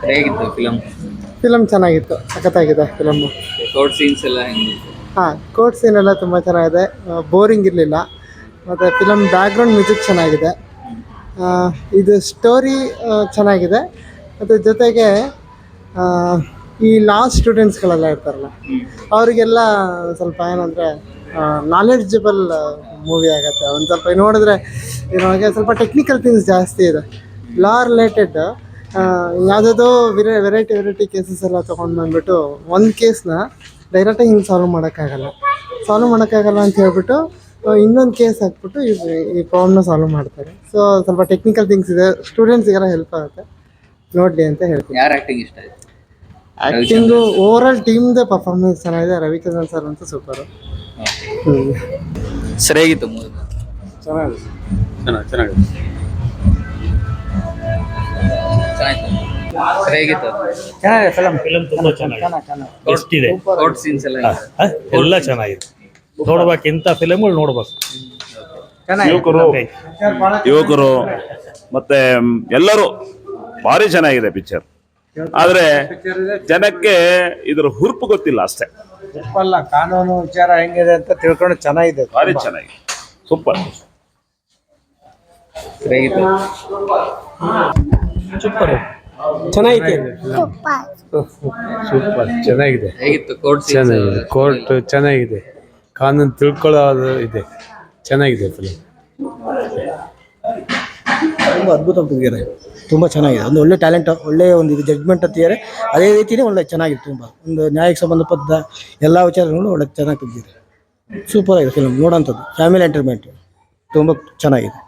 ಹೇಗಿತ್ತು film? Film ಚೆನ್ನಾಗಿತ್ತು, ಸಖತ್ತಾಗಿದೆ ಫಿಲಮ್ಮು. ಕೋರ್ಟ್ ಸೀನ್ಸ್ ಎಲ್ಲ ಹೆಂಗಿತ್ತು? ಹಾಂ, ಕೋರ್ಟ್ ಸೀನ್ ಎಲ್ಲ ತುಂಬ ಚೆನ್ನಾಗಿದೆ, ಬೋರಿಂಗ್ ಇರಲಿಲ್ಲ. ಮತ್ತು ಫಿಲಮ್ ಬ್ಯಾಕ್ಗ್ರೌಂಡ್ ಮ್ಯೂಸಿಕ್ ಚೆನ್ನಾಗಿದೆ. ಇದು ಸ್ಟೋರಿ ಚೆನ್ನಾಗಿದೆ. ಮತ್ತು ಜೊತೆಗೆ ಈ ಲಾ ಸ್ಟೂಡೆಂಟ್ಸ್ಗಳೆಲ್ಲ ಇರ್ತಾರಲ್ಲ, ಅವರಿಗೆಲ್ಲ ಸ್ವಲ್ಪ ಏನಂದರೆ ನಾಲೆಡ್ಜಬಲ್ ಮೂವಿ ಆಗುತ್ತೆ. ಒಂದು ಸ್ವಲ್ಪ ನೋಡಿದ್ರೆ ಇವಾಗ ಸ್ವಲ್ಪ ಟೆಕ್ನಿಕಲ್ ಥಿಂಗ್ಸ್ ಜಾಸ್ತಿ ಇದೆ. ಲಾ ರಿಲೇಟೆಡ್ ಯಾವುದಾದ್ರು ವೆರೈಟಿ ಕೇಸಸ್ ಎಲ್ಲ ತೊಗೊಂಡು ಬಂದುಬಿಟ್ಟು ಒಂದು ಕೇಸ್ನ ಡೈರೆಕ್ಟಾಗಿ ಹಿಂಗೆ ಸಾಲ್ವ್ ಮಾಡೋಕ್ಕಾಗಲ್ಲ ಅಂತ ಹೇಳ್ಬಿಟ್ಟು ಇನ್ನೊಂದು ಕೇಸ್ ಹಾಕ್ಬಿಟ್ಟು ಈ ಪ್ರಾಬ್ಲಮ್ನ ಸಾಲ್ವ್ ಮಾಡ್ತಾರೆ. ಸೊ ಸ್ವಲ್ಪ ಟೆಕ್ನಿಕಲ್ ಥಿಂಗ್ಸ್ ಇದೆ, ಸ್ಟೂಡೆಂಟ್ಸಿಗೆಲ್ಲ ಹೆಲ್ಪ್ ಆಗುತ್ತೆ, ನೋಡಲಿ ಅಂತ ಹೇಳ್ತೀನಿ. ಯಾರ ಆ್ಯಕ್ಟಿಂಗ್ ಇಷ್ಟ ಆಯಿತು? ಆ್ಯಕ್ಟಿಂಗು ಓವರಾಲ್ ಟೀಮ್ದೇ ಪರ್ಫಾರ್ಮೆನ್ಸ್ ಚೆನ್ನಾಗಿದೆ. ರವಿಚಂದ್ರನ್ ಸರ್ ಅಂತೂ ಸೂಪರು. ಸರ್ ಹೇಗಿತ್ತು ಮೂವಿ? ಚೆನ್ನಾಗಿದೆ. ಸರ್ ಹೇಗಿತ್ತು? ಚೆನ್ನಾಗಿದೆ ಫಿಲಮ್ ತುಂಬ ಚೆನ್ನಾಗಿದೆ. ಬೆಸ್ಟ್ ಇದೆ. ಕೋರ್ಟ್ ಸೀನ್ಸ್ ಎಲ್ಲ ಎಲ್ಲ ಚೆನ್ನಾಗಿದೆ. ನೋಡ್ಬೇಕು, ಇಂಥ ಫಿಲಮ್ಗಳು ನೋಡ್ಬೇಕು. ಯುವಕರು ಮತ್ತೆ ಎಲ್ಲರೂ ಭಾರಿ ಚೆನ್ನಾಗಿದೆ ಪಿಕ್ಚರ್. ಆದ್ರೆ ಜನಕ್ಕೆ ಇದರ ಹುರುಪು ಗೊತ್ತಿಲ್ಲ ಅಷ್ಟೇ. ಅಲ್ಲ, ಕಾನೂನು ವಿಚಾರ ಹೆಂಗಿದೆ ಅಂತ ತಿಳ್ಕೊಂಡು ಚೆನ್ನಾಗಿದೆ, ಭಾರಿ ಚೆನ್ನಾಗಿದೆ, ಸೂಪರ್. ಹೇಗಿತ್ತು? ಸೂಪರ್ ಚೆನ್ನಾಗಿದೆ. ಸೂಪರ್ ಚೆನ್ನಾಗಿದೆ. ಹೇಗಿತ್ತು ಕೋರ್ಟ್ ಸೀನ್ಸ್? ಚೆನ್ನಾಗಿದೆ, ಕೋರ್ಟ್ ಚೆನ್ನಾಗಿದೆ, ಕಾನೂನು ತಿಳ್ಕೊಳ್ಳೋದು ಇದೆ, ಚೆನ್ನಾಗಿದೆ ಫಿಲಮ್. ತುಂಬ ಅದ್ಭುತ ತೆಗೆದಿದ್ದಾರೆ, ತುಂಬ ಚೆನ್ನಾಗಿದೆ. ಒಂದು ಒಳ್ಳೆ ಟ್ಯಾಲೆಂಟ್, ಒಳ್ಳೆ ಒಂದು ಇದು ಜಡ್ಜ್ಮೆಂಟ್ ಅಂತಿದ್ದಾರೆ. ಅದೇ ರೀತಿಯೇ ಒಳ್ಳೆ ಚೆನ್ನಾಗಿದೆ. ತುಂಬ ಒಂದು ನ್ಯಾಯಕ್ಕೆ ಸಂಬಂಧಪಟ್ಟ ಎಲ್ಲ ವಿಚಾರಗಳು ಒಳ್ಳೆ ಚೆನ್ನಾಗಿ ತೆಗೆದಿದ್ದಾರೆ. ಸೂಪರ್ ಆಗಿದೆ ಫಿಲಮ್, ನೋಡೋಂಥದ್ದು ಫ್ಯಾಮಿಲಿ ಎಂಟರ್ಟೈನ್ಮೆಂಟ್ ತುಂಬ ಚೆನ್ನಾಗಿದೆ.